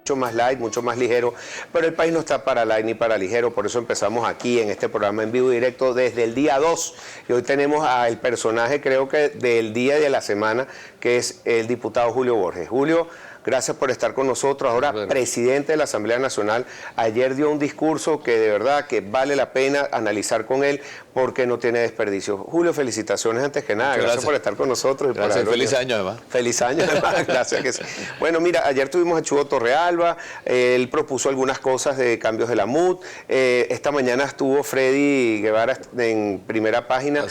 mucho más light, mucho más ligero, pero el país no está para light ni para ligero, por eso empezamos aquí en este programa en vivo y directo desde el día 2, y hoy tenemos al personaje creo que del día y de la semana, que es el diputado Julio Borges. Julio, gracias por estar con nosotros, ahora presidente de la Asamblea Nacional. Ayer dio un discurso que de verdad que vale la pena analizar con él porque no tiene desperdicio. Julio, felicitaciones antes que nada, gracias por estar con nosotros. Y gracias, feliz año además. Feliz año además, gracias. Que sí. Bueno, mira, ayer tuvimos a Chugo Torrealba, él propuso algunas cosas de cambios de la MUD, esta mañana estuvo Freddy Guevara en primera página,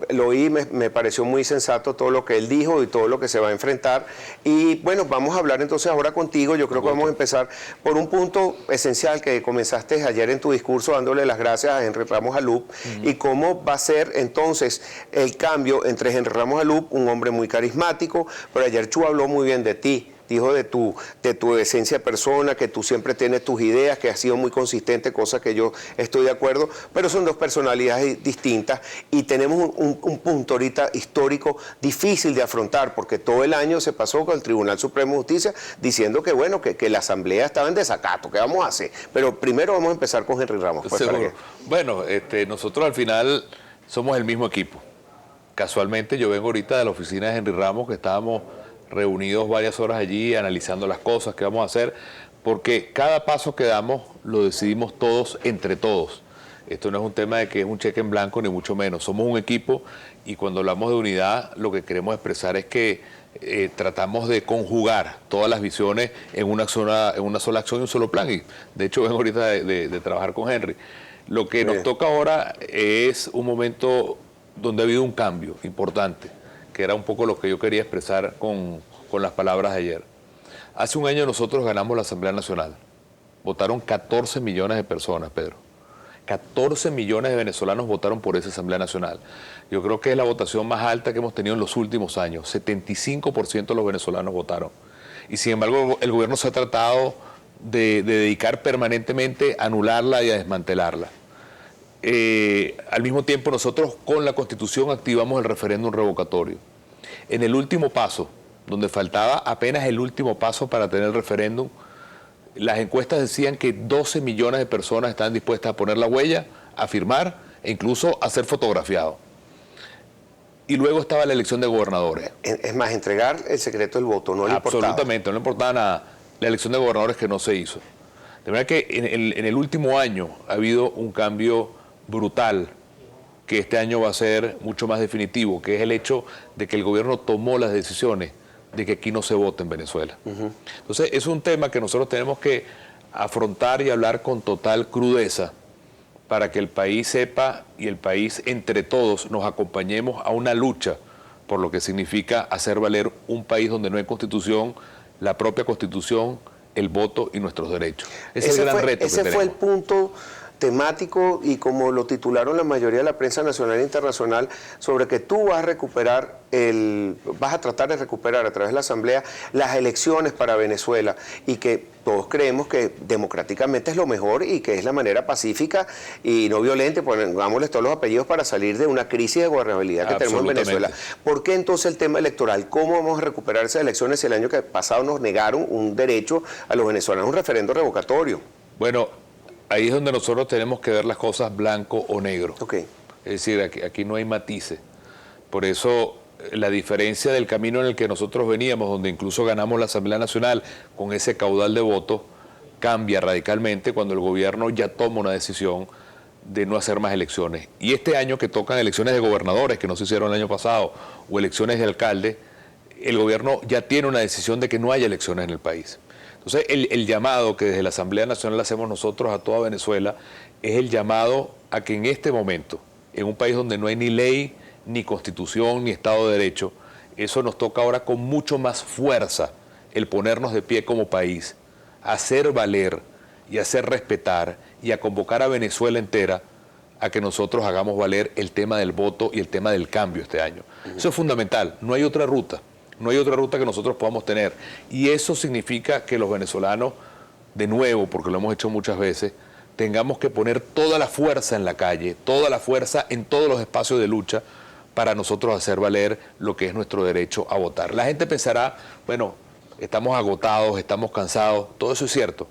lo oí, me pareció muy sensato todo lo que él dijo y todo lo que se va a enfrentar. Y bueno, vamos a hablar entonces ahora contigo. Yo creo que vamos a empezar por un punto esencial que comenzaste ayer en tu discurso dándole las gracias a Henry Ramos Alup y cómo va a ser entonces el cambio entre Henry Ramos Alup, un hombre muy carismático, pero ayer Chu habló muy bien de ti. Dijo de tu esencia de persona, que tú siempre tienes tus ideas, que has sido muy consistente, cosa que yo estoy de acuerdo, pero son dos personalidades distintas y tenemos un punto ahorita histórico difícil de afrontar, porque todo el año se pasó con el Tribunal Supremo de Justicia diciendo que bueno, que la Asamblea estaba en desacato, ¿qué vamos a hacer? Pero primero vamos a empezar con Henry Ramos. Pues, bueno, nosotros al final somos el mismo equipo. Casualmente yo vengo ahorita de la oficina de Henry Ramos, que estábamos reunidos varias horas allí, analizando las cosas que vamos a hacer, porque cada paso que damos lo decidimos todos, entre todos. Esto no es un tema de que es un cheque en blanco, ni mucho menos. Somos un equipo y cuando hablamos de unidad, lo que queremos expresar es que tratamos de conjugar todas las visiones en una sola acción y un solo plan. Y de hecho vengo ahorita de trabajar con Henry. Lo que nos toca ahora es un momento donde ha habido un cambio importante, que era un poco lo que yo quería expresar con las palabras de ayer. Hace un año nosotros ganamos la Asamblea Nacional. Votaron 14 millones de personas, Pedro. 14 millones de venezolanos votaron por esa Asamblea Nacional. Yo creo que es la votación más alta que hemos tenido en los últimos años. 75% de los venezolanos votaron. Y sin embargo, el gobierno se ha tratado de dedicar permanentemente a anularla y a desmantelarla. Al mismo tiempo nosotros con la Constitución activamos el referéndum revocatorio. En el último paso, donde faltaba apenas el último paso para tener el referéndum, las encuestas decían que 12 millones de personas estaban dispuestas a poner la huella, a firmar e incluso a ser fotografiados. Y luego estaba la elección de gobernadores. Es más, entregar el secreto del voto no le importaba. Absolutamente, no le importaba nada. La elección de gobernadores que no se hizo. De manera que en el último año ha habido un cambio brutal, que este año va a ser mucho más definitivo, que es el hecho de que el gobierno tomó las decisiones de que aquí no se vote en Venezuela. Entonces es un tema que nosotros tenemos que afrontar y hablar con total crudeza para que el país sepa y el país entre todos nos acompañemos a una lucha por lo que significa hacer valer un país donde no hay constitución, la propia constitución, el voto y nuestros derechos. Ese es el gran reto que tenemos. Ese fue el punto temático y como lo titularon la mayoría de la prensa nacional e internacional, sobre que tú vas a recuperar vas a tratar de recuperar a través de la Asamblea las elecciones para Venezuela y que todos creemos que democráticamente es lo mejor y que es la manera pacífica y no violenta, pongámosles todos los apellidos para salir de una crisis de gobernabilidad que tenemos en Venezuela. ¿Por qué entonces el tema electoral? ¿Cómo vamos a recuperar esas elecciones si el año pasado nos negaron un derecho a los venezolanos, un referendo revocatorio? Bueno, ahí es donde nosotros tenemos que ver las cosas blanco o negro. Es decir, aquí no hay matices. Por eso la diferencia del camino en el que nosotros veníamos, donde incluso ganamos la Asamblea Nacional con ese caudal de votos, cambia radicalmente cuando el gobierno ya toma una decisión de no hacer más elecciones. Y este año que tocan elecciones de gobernadores, que no se hicieron el año pasado, o elecciones de alcalde, el gobierno ya tiene una decisión de que no haya elecciones en el país. Entonces, el llamado que desde la Asamblea Nacional hacemos nosotros a toda Venezuela es el llamado a que en este momento, en un país donde no hay ni ley, ni constitución, ni Estado de Derecho, eso nos toca ahora con mucho más fuerza el ponernos de pie como país, a hacer valer y hacer respetar y a convocar a Venezuela entera a que nosotros hagamos valer el tema del voto y el tema del cambio este año. Eso es fundamental, no hay otra ruta. No hay otra ruta que nosotros podamos tener. Y eso significa que los venezolanos, de nuevo, porque lo hemos hecho muchas veces, tengamos que poner toda la fuerza en la calle, toda la fuerza en todos los espacios de lucha para nosotros hacer valer lo que es nuestro derecho a votar. La gente pensará, bueno, estamos agotados, estamos cansados, todo eso es cierto,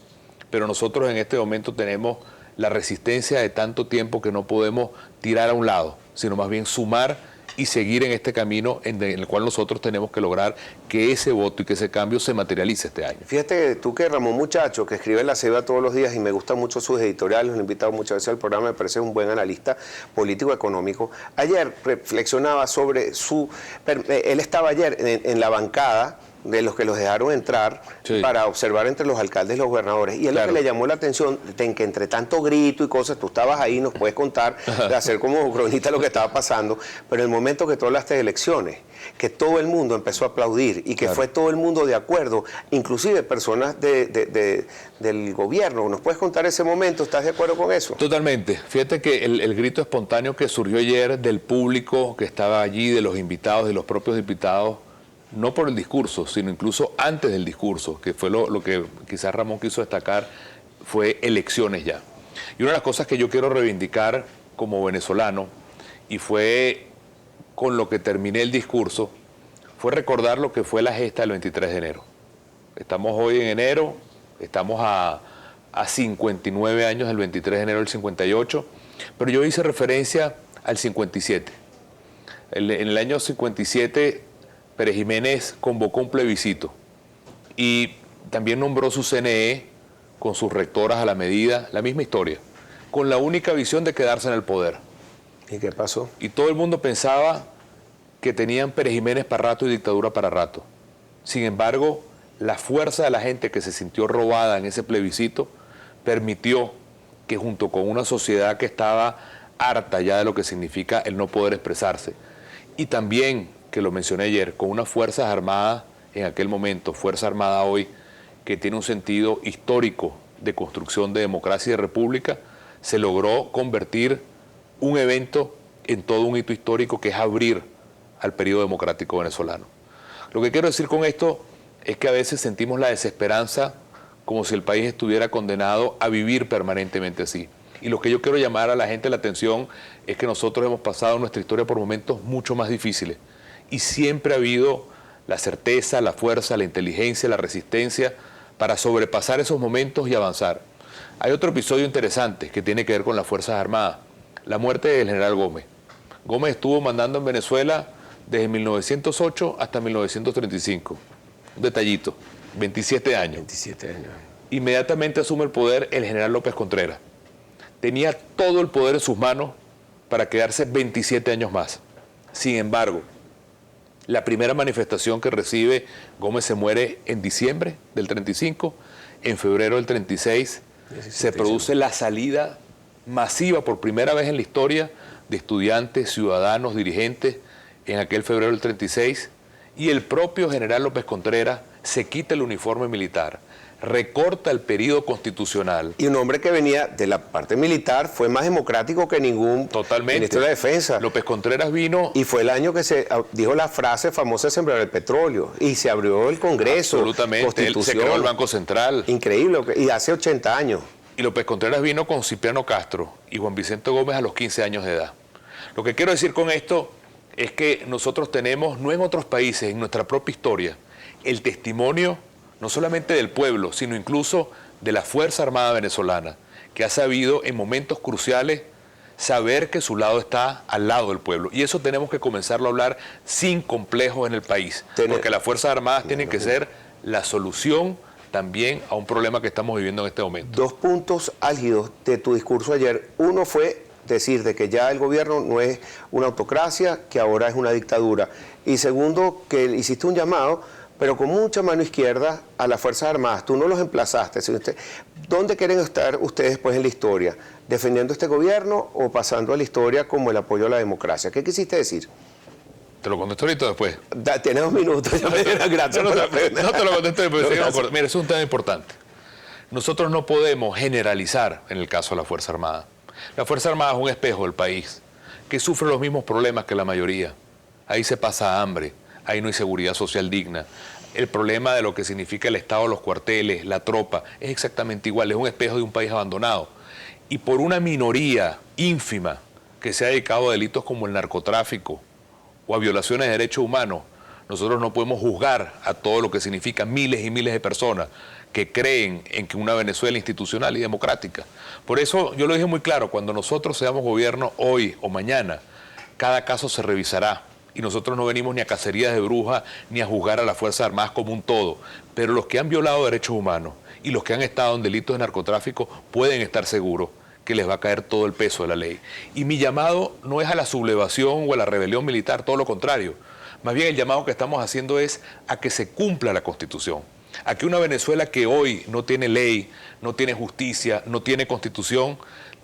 pero nosotros en este momento tenemos la resistencia de tanto tiempo que no podemos tirar a un lado, sino más bien sumar y seguir en este camino en el cual nosotros tenemos que lograr que ese voto y que ese cambio se materialice este año. Fíjate tú que Ramón Muchacho, que escribe en La Ceiba todos los días y me gustan mucho sus editoriales, lo he invitado muchas veces al programa, me parece un buen analista político-económico. Ayer reflexionaba sobre él estaba ayer en la bancada de los que los dejaron entrar para observar entre los alcaldes y los gobernadores. Y él lo que le llamó la atención, en que entre tanto grito y cosas, tú estabas ahí, nos puedes contar, de hacer como cronista lo que estaba pasando, pero en el momento que tú hablaste de elecciones, que todo el mundo empezó a aplaudir y que fue todo el mundo de acuerdo, inclusive personas del gobierno. ¿Nos puedes contar ese momento? ¿Estás de acuerdo con eso? Totalmente. Fíjate que el grito espontáneo que surgió ayer del público que estaba allí, de los invitados, de los propios diputados, no por el discurso, sino incluso antes del discurso, que fue lo que quizás Ramón quiso destacar, fue elecciones ya. Y una de las cosas que yo quiero reivindicar como venezolano, y fue con lo que terminé el discurso, fue recordar lo que fue la gesta del 23 de enero. Estamos hoy en enero, estamos a 59 años del 23 de enero del 58, pero yo hice referencia al 57. En el año 57... Pérez Jiménez convocó un plebiscito y también nombró su CNE con sus rectoras a la medida, la misma historia, con la única visión de quedarse en el poder. ¿Y qué pasó? Y todo el mundo pensaba que tenían Pérez Jiménez para rato y dictadura para rato. Sin embargo, la fuerza de la gente que se sintió robada en ese plebiscito permitió que junto con una sociedad que estaba harta ya de lo que significa el no poder expresarse, y también, que lo mencioné ayer, con unas Fuerzas Armadas en aquel momento, Fuerza Armada hoy, que tiene un sentido histórico de construcción de democracia y de república, se logró convertir un evento en todo un hito histórico que es abrir al periodo democrático venezolano. Lo que quiero decir con esto es que a veces sentimos la desesperanza como si el país estuviera condenado a vivir permanentemente así. Y lo que yo quiero llamar a la gente la atención es que nosotros hemos pasado en nuestra historia por momentos mucho más difíciles. Y siempre ha habido la certeza, la fuerza, la inteligencia, la resistencia para sobrepasar esos momentos y avanzar. Hay otro episodio interesante que tiene que ver con las Fuerzas Armadas, la muerte del general Gómez. Gómez estuvo mandando en Venezuela desde 1908 hasta 1935. Un detallito, 27 años. 27 años. Inmediatamente asume el poder el general López Contreras. Tenía todo el poder en sus manos para quedarse 27 años más. Sin embargo, la primera manifestación que recibe, Gómez se muere en diciembre del 35, en febrero del 36 se produce la salida masiva por primera vez en la historia de estudiantes, ciudadanos, dirigentes en aquel febrero del 36, y el propio general López Contreras se quita el uniforme militar, recorta el periodo constitucional. Y un hombre que venía de la parte militar fue más democrático que ningún ministro de la Defensa. López Contreras vino... Y fue el año que se dijo la frase famosa de sembrar el petróleo. Y se abrió el Congreso. Absolutamente. Constitución. Se creó el Banco Central. Increíble. Y hace 80 años. Y López Contreras vino con Cipriano Castro y Juan Vicente Gómez a los 15 años de edad. Lo que quiero decir con esto es que nosotros tenemos, no en otros países, en nuestra propia historia, el testimonio no solamente del pueblo, sino incluso de la Fuerza Armada venezolana, que ha sabido en momentos cruciales saber que su lado está al lado del pueblo. Y eso tenemos que comenzarlo a hablar sin complejos en el país, porque las Fuerzas Armadas tienen que ser la solución también a un problema que estamos viviendo en este momento. Dos puntos álgidos de tu discurso ayer. Uno fue decir de que ya el gobierno no es una autocracia, que ahora es una dictadura. Y segundo, que hiciste un llamado, pero con mucha mano izquierda, a las Fuerzas Armadas. Tú no los emplazaste. ¿Dónde quieren estar ustedes pues en la historia? ¿Defendiendo este gobierno o pasando a la historia como el apoyo a la democracia? ¿Qué quisiste decir? Te lo contesto ahorita después. Tienes 2 minutos. Gracias. No te lo contesto después. No, mira, es un tema importante. Nosotros no podemos generalizar en el caso de la Fuerza Armada. La Fuerza Armada es un espejo del país que sufre los mismos problemas que la mayoría. Ahí se pasa hambre, ahí no hay seguridad social digna. El problema de lo que significa el Estado, los cuarteles, la tropa, es exactamente igual, es un espejo de un país abandonado. Y por una minoría ínfima que se ha dedicado a delitos como el narcotráfico o a violaciones de derechos humanos, Nosotros no podemos juzgar a todo lo que significa miles y miles de personas que creen en que una Venezuela institucional y democrática. Por eso yo lo dije muy claro, cuando nosotros seamos gobierno hoy o mañana, cada caso se revisará. Y nosotros no venimos ni a cacerías de brujas ni a juzgar a las Fuerzas Armadas como un todo. Pero los que han violado derechos humanos y los que han estado en delitos de narcotráfico pueden estar seguros que les va a caer todo el peso de la ley. Y mi llamado no es a la sublevación o a la rebelión militar, todo lo contrario. Más bien el llamado que estamos haciendo es a que se cumpla la Constitución. A que una Venezuela que hoy no tiene ley, no tiene justicia, no tiene Constitución,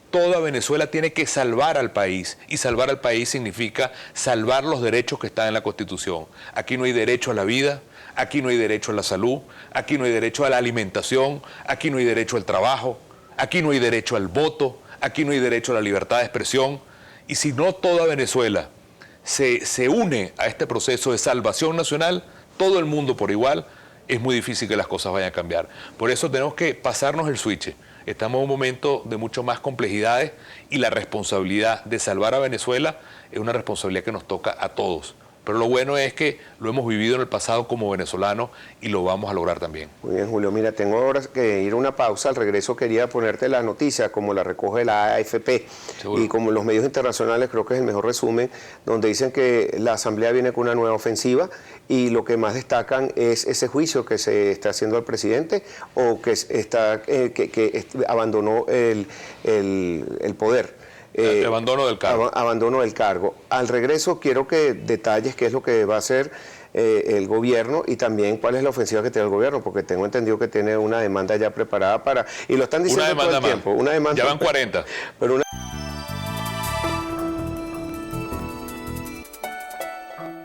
toda Venezuela tiene que salvar al país. Y salvar al país significa salvar los derechos que están en la Constitución. Aquí no hay derecho a la vida, aquí no hay derecho a la salud, aquí no hay derecho a la alimentación, aquí no hay derecho al trabajo, aquí no hay derecho al voto, aquí no hay derecho a la libertad de expresión. Y si no toda Venezuela se une a este proceso de salvación nacional, todo el mundo por igual, es muy difícil que las cosas vayan a cambiar. Por eso tenemos que pasarnos el switch. Estamos en un momento de mucho más complejidades y la responsabilidad de salvar a Venezuela es una responsabilidad que nos toca a todos. Pero lo bueno es que lo hemos vivido en el pasado como venezolanos y lo vamos a lograr también. Muy bien, Julio. Mira, tengo ahora que ir a una pausa. Al regreso quería ponerte las noticias como la recoge la AFP. ¿Seguro? Y como los medios internacionales, creo que es el mejor resumen, donde dicen que la Asamblea viene con una nueva ofensiva y lo que más destacan es ese juicio que se está haciendo al presidente o que abandonó el poder. Abandono del cargo. Abandono del cargo. Al regreso quiero que detalles qué es lo que va a hacer el gobierno y también cuál es la ofensiva que tiene el gobierno, porque tengo entendido que tiene una demanda ya preparada para... Y lo están diciendo todo el tiempo. Una demanda más. Ya van 40. Pero una